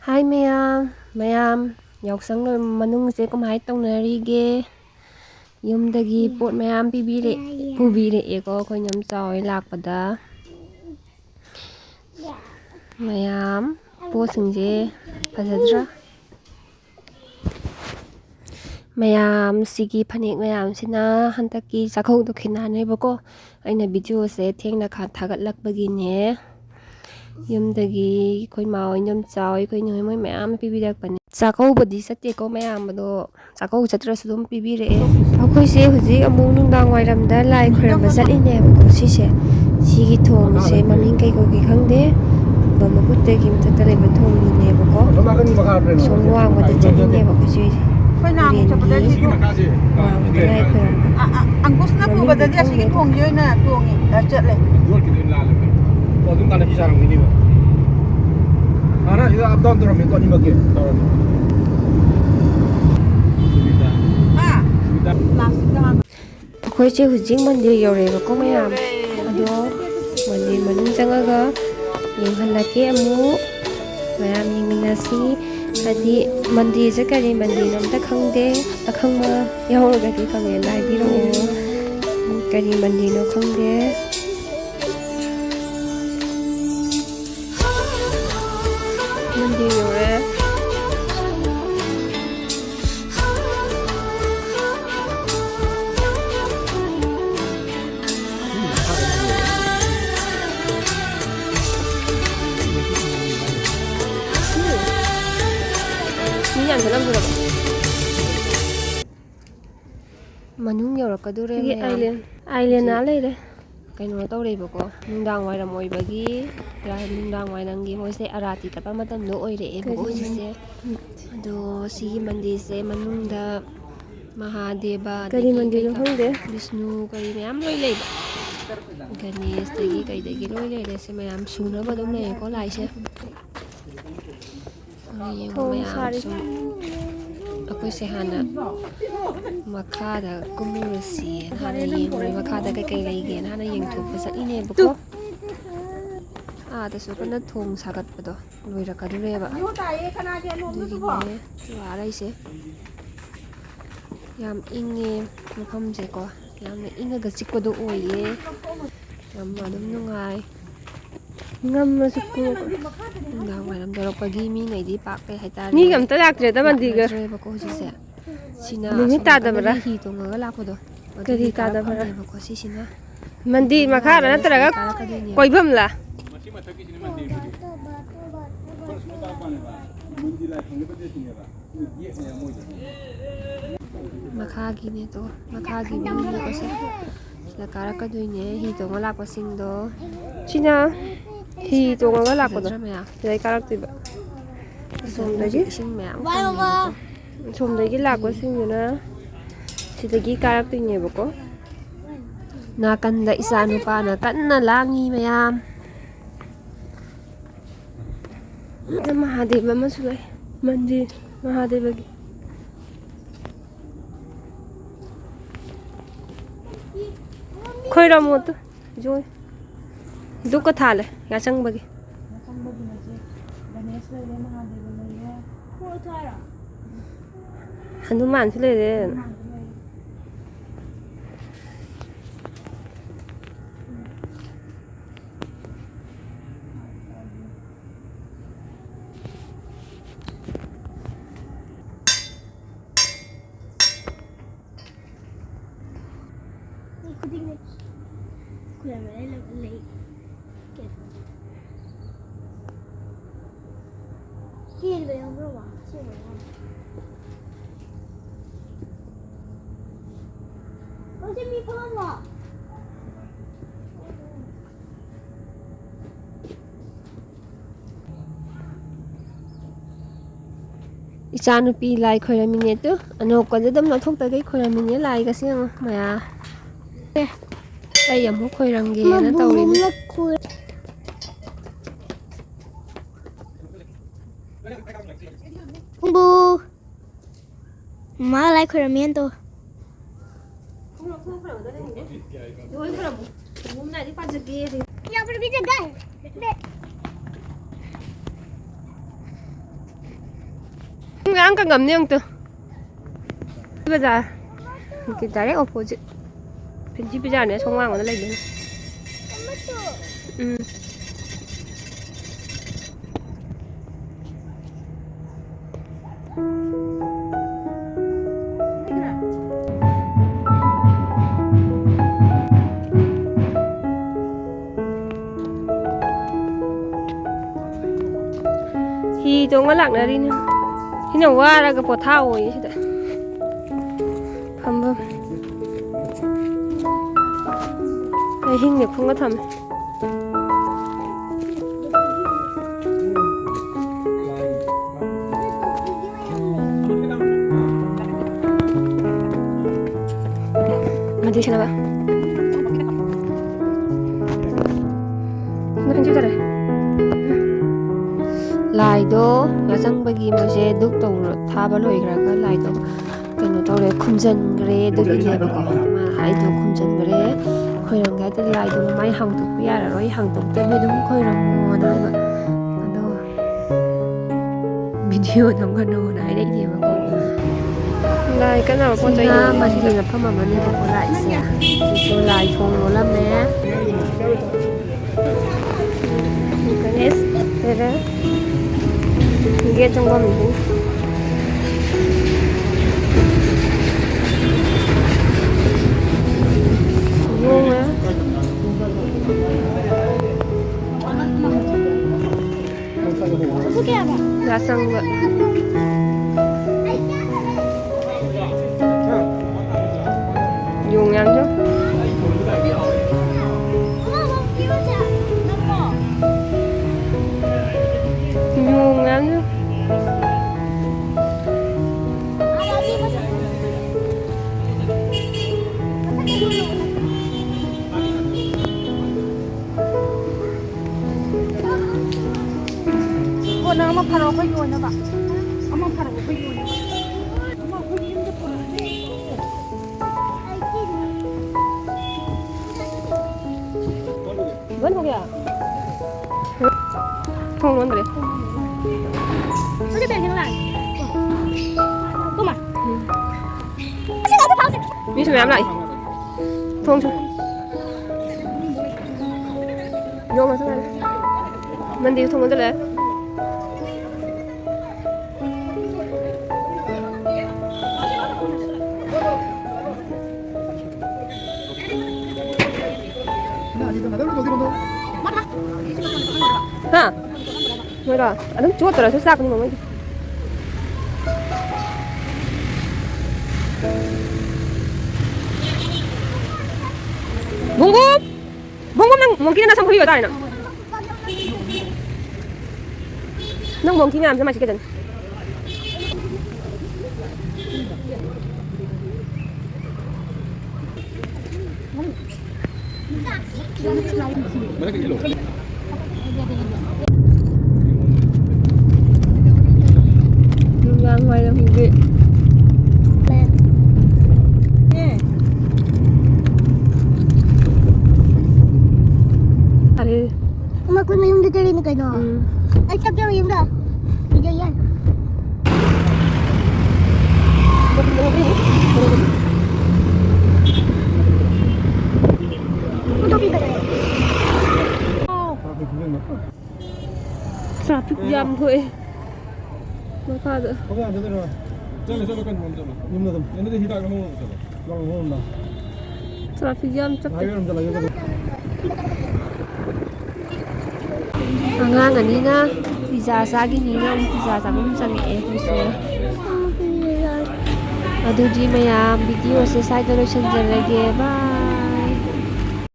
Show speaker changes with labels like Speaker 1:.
Speaker 1: Hi mayam yausang loi manungse kamai tongnarige yumdagi pot mayam pubireeko ꯑꯩꯈꯣꯏ ꯌꯥꯝ ꯆꯥꯎꯋꯦ ꯂꯥꯛꯄꯗ mayam ꯄꯣꯠꯁꯤꯡꯁꯦ ꯐꯖꯗ꯭ꯔꯥ mayam ꯁꯤꯒꯤ ꯐꯅꯦꯛ ꯃꯌꯥꯝꯁꯤꯅ ꯍꯟꯗꯛꯀꯤ ꯆꯥꯛꯀꯧꯕꯗꯣ ꯈꯦꯟꯅꯅꯦꯕꯀꯣ ꯑꯩꯅ ꯚꯤꯗꯤꯑꯣꯁꯦ ꯊꯦꯡꯅ ꯊꯥꯒꯠꯂꯛꯄꯒꯤꯅꯦ ꯌꯨꯝꯗꯒꯤ ꯑꯩꯈꯣꯏ ꯃꯥ ꯍꯣꯏꯅ ꯌꯥꯝ ꯆꯥꯎꯋꯦ ꯑꯩꯈꯣꯏ ꯅꯣꯏ ꯃꯣꯏ ꯃꯌꯥꯝ ꯄꯤꯕꯤꯔꯛꯄꯅꯦ ꯆꯥꯛꯀꯧꯕꯗꯤ ꯆꯠꯇꯦꯀꯣ ꯃꯌꯥꯝꯕꯗꯣ ꯆꯥꯛꯀꯧꯕ ꯆꯠꯇ꯭ꯔꯁꯨ ꯑꯗꯨꯝ ꯄꯤꯕꯤꯔꯛꯑꯦ ꯑꯩꯈꯣꯏꯁꯦ ꯍꯧꯖꯤꯛ ꯑꯃꯨꯛ ꯅꯨꯡꯗꯥꯡ ꯋꯥꯏꯔꯝꯗ ꯂꯥꯏ ꯈꯣꯏꯔꯝꯕ ꯆꯠꯂꯤꯅꯦꯕꯀꯣ ꯁꯤꯒꯤ ꯊꯣꯡꯁꯦ ꯃꯃꯤꯡ ꯀꯩ ꯀꯧꯒꯦ ꯈꯪꯗꯦ ꯃꯈꯨꯠꯇꯒꯤ ꯃꯊꯛꯇ ꯂꯩꯕ ꯊꯣꯡꯗꯨꯅꯦꯕꯀꯣ ꯁꯣꯝ ꯋꯥꯡꯃꯗ ꯆꯠꯂꯤꯅꯦꯕ ꯑꯩꯈꯣꯏꯁꯦ ꯋꯥꯡꯃꯗ ꯂꯥꯏ ꯈꯣꯏꯔꯝꯕ
Speaker 2: ꯑꯪꯀꯨꯁꯅ ꯄꯨꯕꯗꯗꯤ ꯑꯁꯤꯒꯤ ꯊꯣꯡꯁꯦ ꯑꯣꯏꯅ ꯇꯣꯡꯉꯦ ꯆꯠꯂꯦ
Speaker 3: ꯑꯗꯨꯝ ꯀꯥꯟꯗ ꯆꯥꯔꯝꯒꯅꯤꯕ ꯁꯤꯗ ꯑꯞ ꯗꯥꯎꯟ ꯇꯧꯔꯝꯃꯦꯀꯣ ꯑꯅꯤꯃꯛꯀꯤ ꯇꯧꯔꯝꯃꯦ
Speaker 1: ꯑꯩꯈꯣꯏꯁꯦ ꯍꯧꯖꯤꯛ ꯃꯟꯗꯤꯔ ꯌꯧꯔꯛꯑꯦꯕꯀꯣ ꯃꯌꯥꯝ ꯑꯗꯣ ꯃꯟꯗꯤꯔ ꯃꯅꯨꯡ ꯆꯪꯉꯒ ꯌꯦꯡꯍꯜꯂꯛꯀꯦ ꯑꯃꯨꯛ ꯃꯌꯥꯝ ꯌꯦꯡꯃꯤꯟꯅꯁꯤ ꯍꯥꯏꯗꯤ ꯃꯟꯗꯤꯔꯁꯦ ꯀꯔꯤ ꯃꯟꯗꯤꯔꯅꯣ ꯑꯝꯇ ꯈꯪꯗꯦ ꯑꯈꯪꯕ ꯌꯥꯎꯔꯒꯗꯤ ꯀꯃꯦꯟꯗ ꯍꯥꯏꯕꯤꯔꯛꯑꯣ ꯀꯔꯤ ꯃꯟꯗꯤꯔꯅꯣ ꯈꯪꯗꯦ ꯃꯟꯗꯤꯔ ꯌꯧꯔꯦ ꯃꯅꯨꯡ ꯌꯧꯔꯛꯀꯗꯣꯔꯦ ꯑꯥꯏꯂꯦꯟ ꯂꯩꯔꯦ ꯀꯩꯅꯣ ꯇꯧꯔꯦꯕꯀꯣ ꯅꯨꯡꯗꯥꯡ ꯋꯥꯏꯔꯝ ꯑꯣꯏꯕꯒꯤ ꯅꯨꯡꯗꯥꯡ ꯋꯥꯏꯔꯝꯒꯤ ꯃꯣꯏꯁꯦ ꯑꯔꯥꯇꯤ ꯇꯠꯄ ꯃꯇꯝꯗꯣ ꯑꯣꯏꯔꯛꯑꯦꯕꯀꯣ ꯍꯧꯖꯤꯛꯁꯦ ꯑꯗꯣ ꯁꯤꯒꯤ ꯃꯟꯗꯤꯔꯁꯦ ꯃꯅꯨꯡꯗ ꯃꯍꯥꯗꯦꯕ ꯀꯔꯤ ꯃꯟꯗꯤꯔꯅꯣ ꯈꯪꯗꯦ ꯕꯤꯁꯅꯨ ꯀꯔꯤ ꯃꯌꯥꯝ ꯂꯣꯏ ꯂꯩꯕ ꯒꯅꯦꯁꯇꯒꯤ ꯀꯩꯗꯒꯤ ꯂꯣꯏ ꯂꯩꯔꯦ ꯁꯤ ꯃꯌꯥꯝ ꯁꯨꯅꯕ ꯑꯗꯨꯝ ꯂꯩꯔꯦꯀꯣ ꯂꯥꯏꯁꯦ ꯌꯦꯡꯉꯣ ꯃꯌꯥꯝ ꯁꯨꯝ ꯑꯩꯈꯣꯏꯁꯦ ꯍꯥꯟꯅ ꯃꯈꯥꯗ ꯀꯨꯝꯃꯨꯔꯁꯤꯅ ꯍꯥꯟꯅ ꯌꯦꯡꯉꯨꯔꯦ ꯃꯈꯥꯗ ꯀꯩꯀꯩ ꯂꯩꯒꯦꯅ ꯍꯥꯟꯅ ꯌꯦꯡꯊꯣꯛꯄ ꯆꯠꯂꯤꯅꯦꯕꯀꯣ ꯑꯥꯗꯁꯨ ꯀꯟꯅ ꯊꯣꯡ ꯁꯥꯒꯠꯄꯗꯣ ꯂꯣꯏꯔꯛꯀꯗꯣꯔꯦꯕ ꯑꯗꯨꯒꯤꯅꯦ ꯋꯥꯔꯩꯁꯦ ꯌꯥꯝ ꯏꯪꯉꯦ ꯃꯐꯝꯁꯦꯀꯣ ꯌꯥꯝꯅ ꯏꯪꯉꯒ ꯆꯤꯛꯄꯗꯣ ꯑꯣꯏꯌꯦ ꯌꯥꯝ ꯑꯗꯨꯝ ꯅꯨꯡꯉꯥꯏ ꯉꯝꯃꯁꯨ ꯅꯨꯡꯗꯥꯡ ꯋꯥꯏꯔꯝ ꯌꯧꯔꯛꯄꯒꯤ ꯃꯤꯉꯩꯗꯤ ꯄꯥꯛ ꯀꯩ ꯍꯥꯏꯇꯥꯔꯦ ꯃꯤꯒ ꯑꯝꯇ ꯂꯥꯛꯇ꯭ꯔꯦꯗ ꯃꯟꯗꯤꯔꯒ ꯍꯧꯖꯤꯛꯁꯦ ꯁꯤꯅ ꯅꯨꯃꯤꯠ ꯇꯥꯗꯕ꯭ꯔꯥ ꯍꯤ ꯇꯣꯡꯉꯒ ꯂꯥꯛꯄꯗꯣ ꯀꯔꯤ ꯇꯥꯗꯕ꯭ꯔꯥꯕꯀꯣ ꯁꯤꯁꯤꯅ ꯃꯟꯗꯤꯔ ꯃꯈꯥꯗ ꯅꯠꯇ꯭ꯔꯒ ꯀꯣꯏꯐꯝꯂꯥ
Speaker 3: ꯃꯁꯤ ꯃꯊꯛꯀꯤꯁꯤꯅ ꯃꯟꯗꯤꯔꯗꯨꯗꯤ
Speaker 1: ꯃꯈꯥꯒꯤꯅꯦꯗꯣ ꯃꯈꯥꯒꯤ ꯚ꯭ꯌꯨꯅꯦꯀꯣ ꯁꯤꯗ ꯀꯥꯔꯛꯀꯗꯣꯏꯅꯦ ꯍꯤ ꯇꯣꯡꯉ ꯂꯥꯛꯄꯁꯤꯡꯗꯣ ꯁꯤꯅ ꯍꯤ ꯇꯣꯡꯉꯒ ꯂꯥꯛꯄꯗꯣ ꯁꯤꯗꯩ ꯀꯥꯔꯛꯇꯣꯏꯕ ꯑꯁꯣꯝꯗꯒꯤ ꯏꯁꯤꯡ ꯃꯌꯥꯝ ꯀꯪꯉꯦꯕꯀꯣ ꯑꯁꯣꯝꯗꯒꯤ ꯂꯥꯛꯄꯁꯤꯡꯗꯨꯅ ꯁꯤꯗꯒꯤ ꯀꯥꯔꯛꯇꯣꯏꯅꯦꯕꯀꯣ ꯅꯥꯀꯟꯗ ꯏꯆꯥ ꯅꯨꯄꯥꯅ ꯀꯟꯅ ꯂꯥꯡꯉꯤ ꯃꯌꯥꯝ ꯃꯍꯥꯗꯦꯕ ꯑꯃꯁꯨ ꯂꯩ ꯃꯟꯗꯤꯔ ꯃꯍꯥꯗꯦꯕꯒꯤ ꯈꯣꯏꯔꯝꯃꯣꯇꯨ ꯖꯣꯏ ꯗꯨꯛꯀ ꯊꯥꯜꯂꯦ ꯌꯥꯆꯪꯕꯒꯤ ꯍꯅꯨꯃꯥꯟꯁꯨ ꯂꯩꯔꯦ ꯏꯆꯥꯅꯨꯄꯤ ꯂꯥꯏ ꯈꯣꯏꯔꯝꯃꯤꯅꯦ ꯇꯨ ꯑꯅꯣꯛꯀꯁꯦ ꯑꯗꯨꯝ ꯂꯧꯊꯣꯛꯇꯒꯩ ꯈꯣꯏꯔꯝꯃꯤꯅꯦ ꯂꯥꯏꯒꯁꯦ ꯌꯦꯡꯉꯣ ꯃꯌꯥ ꯑꯩ ꯑꯃꯨꯛ ꯈꯣꯏꯔꯝꯒꯦꯅ ꯇꯧꯔꯤꯅꯤ
Speaker 4: ꯕꯨ ꯃꯥ ꯂꯥꯏ ꯈꯣꯏꯔꯝꯃꯦꯅ ꯇꯧ
Speaker 1: ka ngầm đi ông Tư. Bây giờ cái direct opposite. Bên chỉ bây giờ này xong ngoan của nó lên nữa. Ừ. Thì tôi có lặng ra đi nữa. Khi nào qua là cái bộ thao rồi chứ đấy. Không. Đây hình được không có thầm. Mà đi xem nào. Nó hình chữ ra đây. Lại đó là chẳng bagi mà sẽ đúc tàu thả vào lối ra cái lại đó cái nó tàu để khung dân cái đúc đi về bao mà hai đó khung dân cái khơi rằng cái lại đó máy hàng tục bây giờ là rồi hàng tục tới mới đúng khơi rằng mua đây mà đó video thằng con đồ này đấy gì mà con lại cái nào con chơi mà thì là không mà nên con lại sẽ chỉ lại không nó lắm nè cái nét thế đấy 이게 좀 건데. 뭐야? 라상거. 용량죠? 용량죠?
Speaker 2: 엄마 바로 거기 오나 봐. 엄마 바로 거기 오나 봐. 엄마 거기 힘들 거야.
Speaker 1: Vẫn không kìa. Không luôn rồi.
Speaker 4: Nó sẽ bèn thế này. Cô mà.
Speaker 1: Vì sao mày làm lại? Không chứ. Vô mà sao này? Mình đi thông tới đây. Hả? Mới rồi, anh đứng chuột rồi, xuất sắc nhưng mà mới. 봉곰! 봉곰 먹기는 나 상품이 어디나? 너 먹기면 안 맛있게 전.
Speaker 3: Mana ke kilo?
Speaker 1: Ra ngoài là hùng vị.
Speaker 4: 엄마 그러면 힘도 때리니까 너. 아, 짝짝이 힘도. 이제 야.
Speaker 1: Traffic jam thôi. Nó pha rồi.
Speaker 3: Oke, ada terus. Jangan kan belum jalan. Belum datang. Ini dia hidak kamu jalan. Kalau mau dah.
Speaker 1: Traffic jam chắc.
Speaker 3: Ayo belum jalan lagi.
Speaker 1: Angang ani na pizza sa gini na pizza sa mong sangi kasi. Aduji mayam video sa side lotion jalage ba.